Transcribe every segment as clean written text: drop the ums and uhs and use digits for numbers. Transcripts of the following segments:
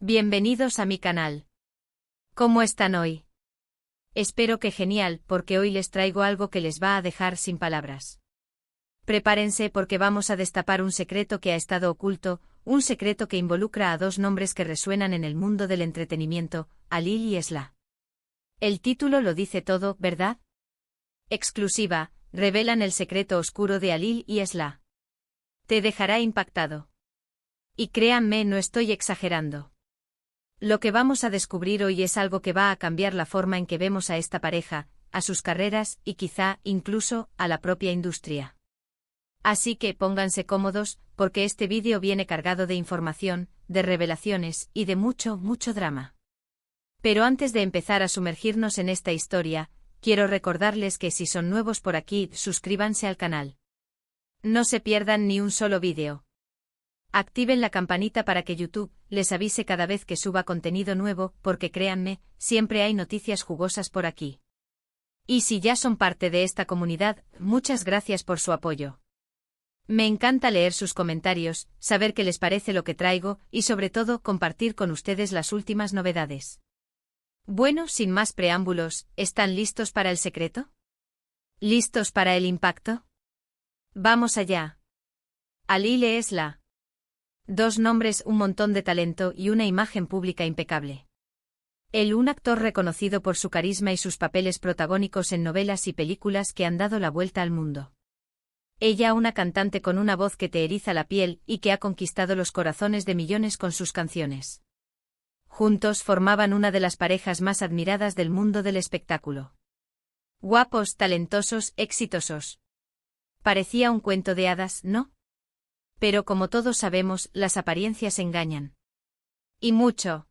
Bienvenidos a mi canal. ¿Cómo están hoy? Espero que genial, porque hoy les traigo algo que les va a dejar sin palabras. Prepárense porque vamos a destapar un secreto que ha estado oculto, un secreto que involucra a dos nombres que resuenan en el mundo del entretenimiento, Alil y Esla. El título lo dice todo, ¿verdad? Exclusiva, revelan el secreto oscuro de Alil y Esla. Te dejará impactado. Y créanme, no estoy exagerando. Lo que vamos a descubrir hoy es algo que va a cambiar la forma en que vemos a esta pareja, a sus carreras y quizá, incluso, a la propia industria. Así que pónganse cómodos, porque este vídeo viene cargado de información, de revelaciones y de mucho, mucho drama. Pero antes de empezar a sumergirnos en esta historia, quiero recordarles que si son nuevos por aquí, suscríbanse al canal. No se pierdan ni un solo vídeo. Activen la campanita para que YouTube les avise cada vez que suba contenido nuevo, porque créanme, siempre hay noticias jugosas por aquí. Y si ya son parte de esta comunidad, muchas gracias por su apoyo. Me encanta leer sus comentarios, saber qué les parece lo que traigo y sobre todo compartir con ustedes las últimas novedades. Bueno, sin más preámbulos, ¿están listos para el secreto? ¿Listos para el impacto? Vamos allá. Alil y Esla. Dos nombres, un montón de talento y una imagen pública impecable. Él, un actor reconocido por su carisma y sus papeles protagónicos en novelas y películas que han dado la vuelta al mundo. Ella, una cantante con una voz que te eriza la piel y que ha conquistado los corazones de millones con sus canciones. Juntos formaban una de las parejas más admiradas del mundo del espectáculo. Guapos, talentosos, exitosos. Parecía un cuento de hadas, ¿no? Pero como todos sabemos, las apariencias engañan. Y mucho.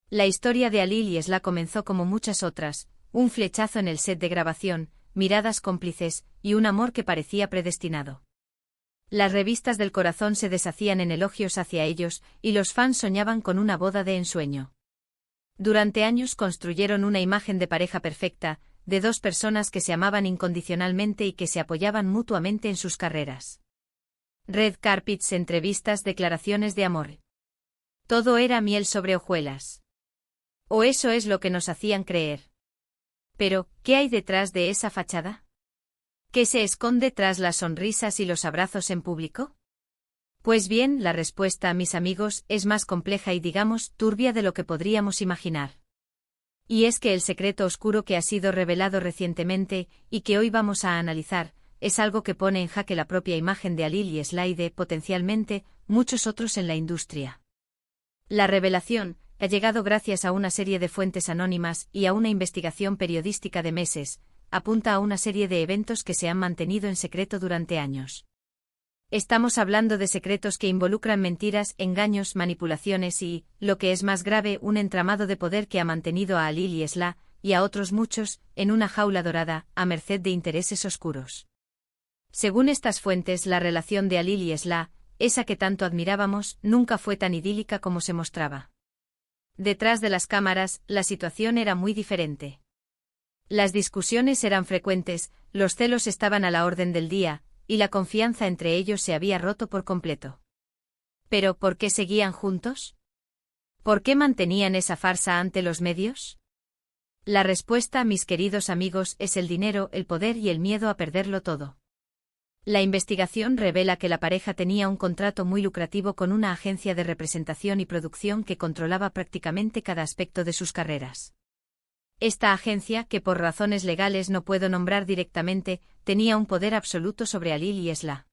La historia de Alil y Esla comenzó como muchas otras, un flechazo en el set de grabación, miradas cómplices, y un amor que parecía predestinado. Las revistas del corazón se deshacían en elogios hacia ellos, y los fans soñaban con una boda de ensueño. Durante años construyeron una imagen de pareja perfecta, de dos personas que se amaban incondicionalmente y que se apoyaban mutuamente en sus carreras. Red carpets, entrevistas, declaraciones de amor. Todo era miel sobre hojuelas. O eso es lo que nos hacían creer. Pero, ¿qué hay detrás de esa fachada? ¿Qué se esconde tras las sonrisas y los abrazos en público? Pues bien, la respuesta, mis amigos, es más compleja y digamos, turbia de lo que podríamos imaginar. Y es que el secreto oscuro que ha sido revelado recientemente, y que hoy vamos a analizar, es algo que pone en jaque la propia imagen de Alil y Esla y de, potencialmente, muchos otros en la industria. La revelación ha llegado gracias a una serie de fuentes anónimas y a una investigación periodística de meses, apunta a una serie de eventos que se han mantenido en secreto durante años. Estamos hablando de secretos que involucran mentiras, engaños, manipulaciones y, lo que es más grave, un entramado de poder que ha mantenido a Alil y Esla, y a otros muchos, en una jaula dorada, a merced de intereses oscuros. Según estas fuentes, la relación de Alil y Esla, esa que tanto admirábamos, nunca fue tan idílica como se mostraba. Detrás de las cámaras, la situación era muy diferente. Las discusiones eran frecuentes, los celos estaban a la orden del día, y la confianza entre ellos se había roto por completo. ¿Pero por qué seguían juntos? ¿Por qué mantenían esa farsa ante los medios? La respuesta, mis queridos amigos, es el dinero, el poder y el miedo a perderlo todo. La investigación revela que la pareja tenía un contrato muy lucrativo con una agencia de representación y producción que controlaba prácticamente cada aspecto de sus carreras. Esta agencia, que por razones legales no puedo nombrar directamente, tenía un poder absoluto sobre Alil y Esla.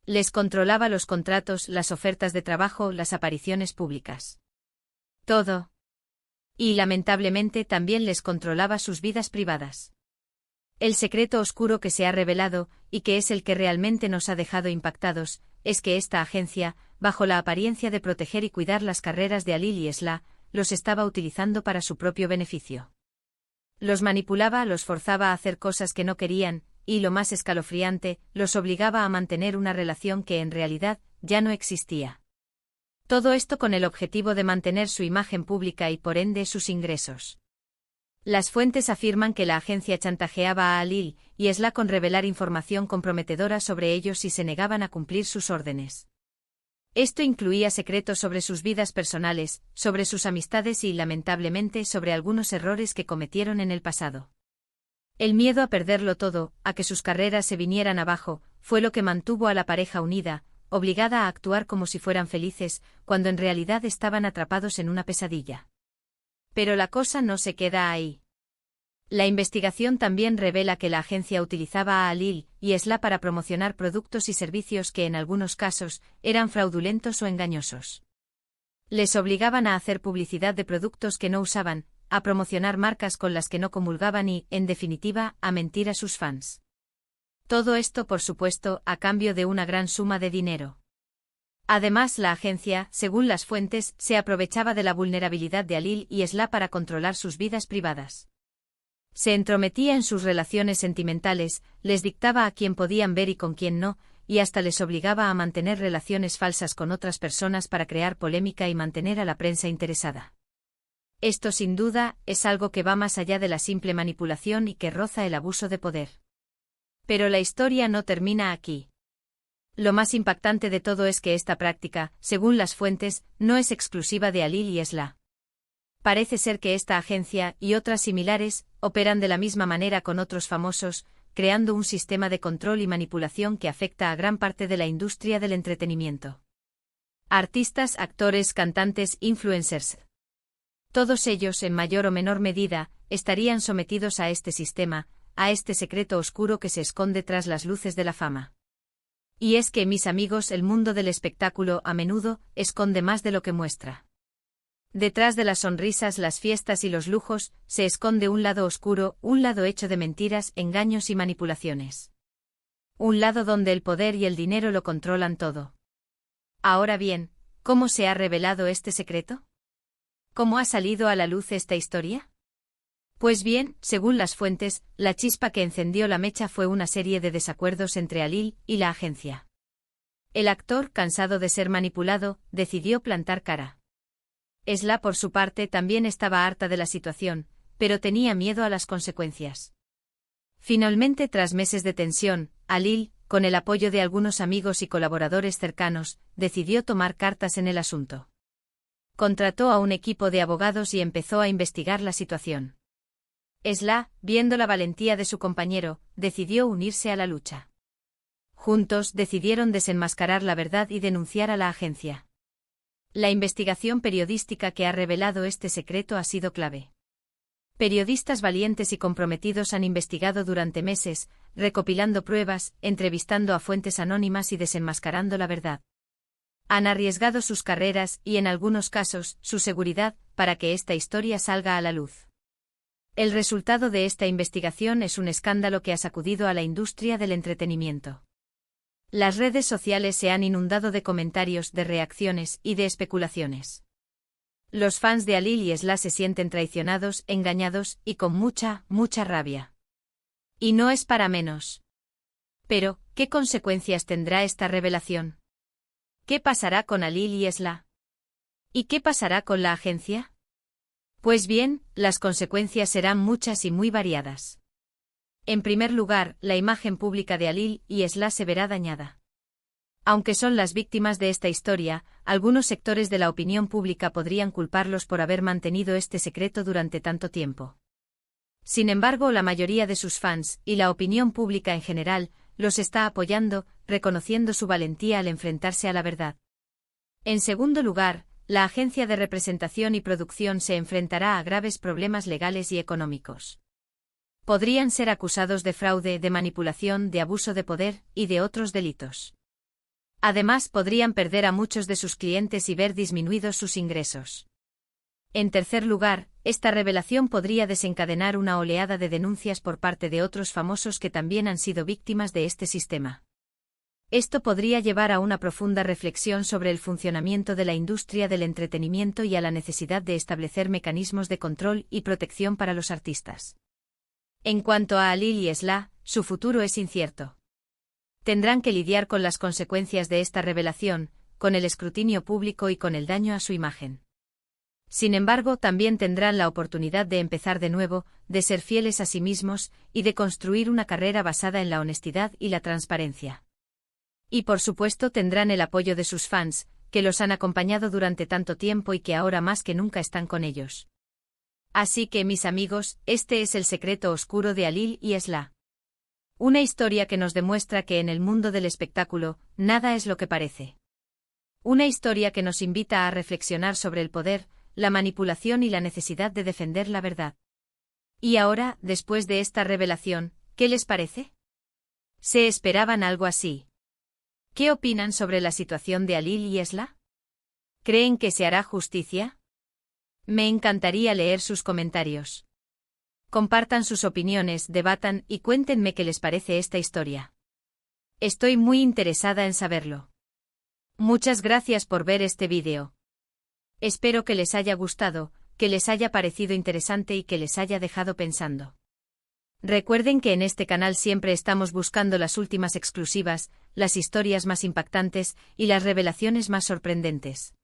Les controlaba los contratos, las ofertas de trabajo, las apariciones públicas. Todo. Y lamentablemente también les controlaba sus vidas privadas. El secreto oscuro que se ha revelado, y que es el que realmente nos ha dejado impactados, es que esta agencia, bajo la apariencia de proteger y cuidar las carreras de Alil y Esla, los estaba utilizando para su propio beneficio. Los manipulaba, los forzaba a hacer cosas que no querían, y lo más escalofriante, los obligaba a mantener una relación que en realidad ya no existía. Todo esto con el objetivo de mantener su imagen pública y por ende sus ingresos. Las fuentes afirman que la agencia chantajeaba a Alil y Esla con revelar información comprometedora sobre ellos si se negaban a cumplir sus órdenes. Esto incluía secretos sobre sus vidas personales, sobre sus amistades y, lamentablemente, sobre algunos errores que cometieron en el pasado. El miedo a perderlo todo, a que sus carreras se vinieran abajo, fue lo que mantuvo a la pareja unida, obligada a actuar como si fueran felices, cuando en realidad estaban atrapados en una pesadilla. Pero la cosa no se queda ahí. La investigación también revela que la agencia utilizaba a Alil y Esla para promocionar productos y servicios que en algunos casos eran fraudulentos o engañosos. Les obligaban a hacer publicidad de productos que no usaban, a promocionar marcas con las que no comulgaban y, en definitiva, a mentir a sus fans. Todo esto, por supuesto, a cambio de una gran suma de dinero. Además, la agencia, según las fuentes, se aprovechaba de la vulnerabilidad de Alil y Esla para controlar sus vidas privadas. Se entrometía en sus relaciones sentimentales, les dictaba a quién podían ver y con quién no, y hasta les obligaba a mantener relaciones falsas con otras personas para crear polémica y mantener a la prensa interesada. Esto sin duda es algo que va más allá de la simple manipulación y que roza el abuso de poder. Pero la historia no termina aquí. Lo más impactante de todo es que esta práctica, según las fuentes, no es exclusiva de Alil y Esla. Parece ser que esta agencia y otras similares operan de la misma manera con otros famosos, creando un sistema de control y manipulación que afecta a gran parte de la industria del entretenimiento. Artistas, actores, cantantes, influencers. Todos ellos, en mayor o menor medida, estarían sometidos a este sistema, a este secreto oscuro que se esconde tras las luces de la fama. Y es que, mis amigos, el mundo del espectáculo a menudo esconde más de lo que muestra. Detrás de las sonrisas, las fiestas y los lujos, se esconde un lado oscuro, un lado hecho de mentiras, engaños y manipulaciones. Un lado donde el poder y el dinero lo controlan todo. Ahora bien, ¿cómo se ha revelado este secreto? ¿Cómo ha salido a la luz esta historia? Pues bien, según las fuentes, la chispa que encendió la mecha fue una serie de desacuerdos entre Alil y la agencia. El actor, cansado de ser manipulado, decidió plantar cara. Esla, por su parte, también estaba harta de la situación, pero tenía miedo a las consecuencias. Finalmente, tras meses de tensión, Alil, con el apoyo de algunos amigos y colaboradores cercanos, decidió tomar cartas en el asunto. Contrató a un equipo de abogados y empezó a investigar la situación. Esla, viendo la valentía de su compañero, decidió unirse a la lucha. Juntos decidieron desenmascarar la verdad y denunciar a la agencia. La investigación periodística que ha revelado este secreto ha sido clave. Periodistas valientes y comprometidos han investigado durante meses, recopilando pruebas, entrevistando a fuentes anónimas y desenmascarando la verdad. Han arriesgado sus carreras y, en algunos casos, su seguridad, para que esta historia salga a la luz. El resultado de esta investigación es un escándalo que ha sacudido a la industria del entretenimiento. Las redes sociales se han inundado de comentarios, de reacciones y de especulaciones. Los fans de Alil y Esla se sienten traicionados, engañados y con mucha rabia. Y no es para menos. Pero, ¿qué consecuencias tendrá esta revelación? ¿Qué pasará con Alil y Esla? ¿Y qué pasará con la agencia? Pues bien, las consecuencias serán muchas y muy variadas. En primer lugar, la imagen pública de Alil y Esla se verá dañada. Aunque son las víctimas de esta historia, algunos sectores de la opinión pública podrían culparlos por haber mantenido este secreto durante tanto tiempo. Sin embargo, la mayoría de sus fans, y la opinión pública en general, los está apoyando, reconociendo su valentía al enfrentarse a la verdad. En segundo lugar, la agencia de representación y producción se enfrentará a graves problemas legales y económicos. Podrían ser acusados de fraude, de manipulación, de abuso de poder y de otros delitos. Además, podrían perder a muchos de sus clientes y ver disminuidos sus ingresos. En tercer lugar, esta revelación podría desencadenar una oleada de denuncias por parte de otros famosos que también han sido víctimas de este sistema. Esto podría llevar a una profunda reflexión sobre el funcionamiento de la industria del entretenimiento y a la necesidad de establecer mecanismos de control y protección para los artistas. En cuanto a Alil y Esla, su futuro es incierto. Tendrán que lidiar con las consecuencias de esta revelación, con el escrutinio público y con el daño a su imagen. Sin embargo, también tendrán la oportunidad de empezar de nuevo, de ser fieles a sí mismos y de construir una carrera basada en la honestidad y la transparencia. Y por supuesto tendrán el apoyo de sus fans, que los han acompañado durante tanto tiempo y que ahora más que nunca están con ellos. Así que, mis amigos, este es el secreto oscuro de Alil y Esla. Una historia que nos demuestra que en el mundo del espectáculo, nada es lo que parece. Una historia que nos invita a reflexionar sobre el poder, la manipulación y la necesidad de defender la verdad. Y ahora, después de esta revelación, ¿qué les parece? ¿Se esperaban algo así? ¿Qué opinan sobre la situación de Alil y Esla? ¿Creen que se hará justicia? Me encantaría leer sus comentarios. Compartan sus opiniones, debatan y cuéntenme qué les parece esta historia. Estoy muy interesada en saberlo. Muchas gracias por ver este vídeo. Espero que les haya gustado, que les haya parecido interesante y que les haya dejado pensando. Recuerden que en este canal siempre estamos buscando las últimas exclusivas, las historias más impactantes y las revelaciones más sorprendentes.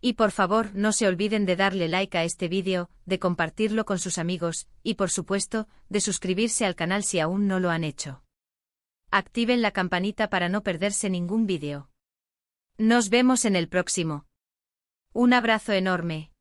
Y por favor, no se olviden de darle like a este vídeo, de compartirlo con sus amigos, y por supuesto, de suscribirse al canal si aún no lo han hecho. Activen la campanita para no perderse ningún vídeo. Nos vemos en el próximo. Un abrazo enorme.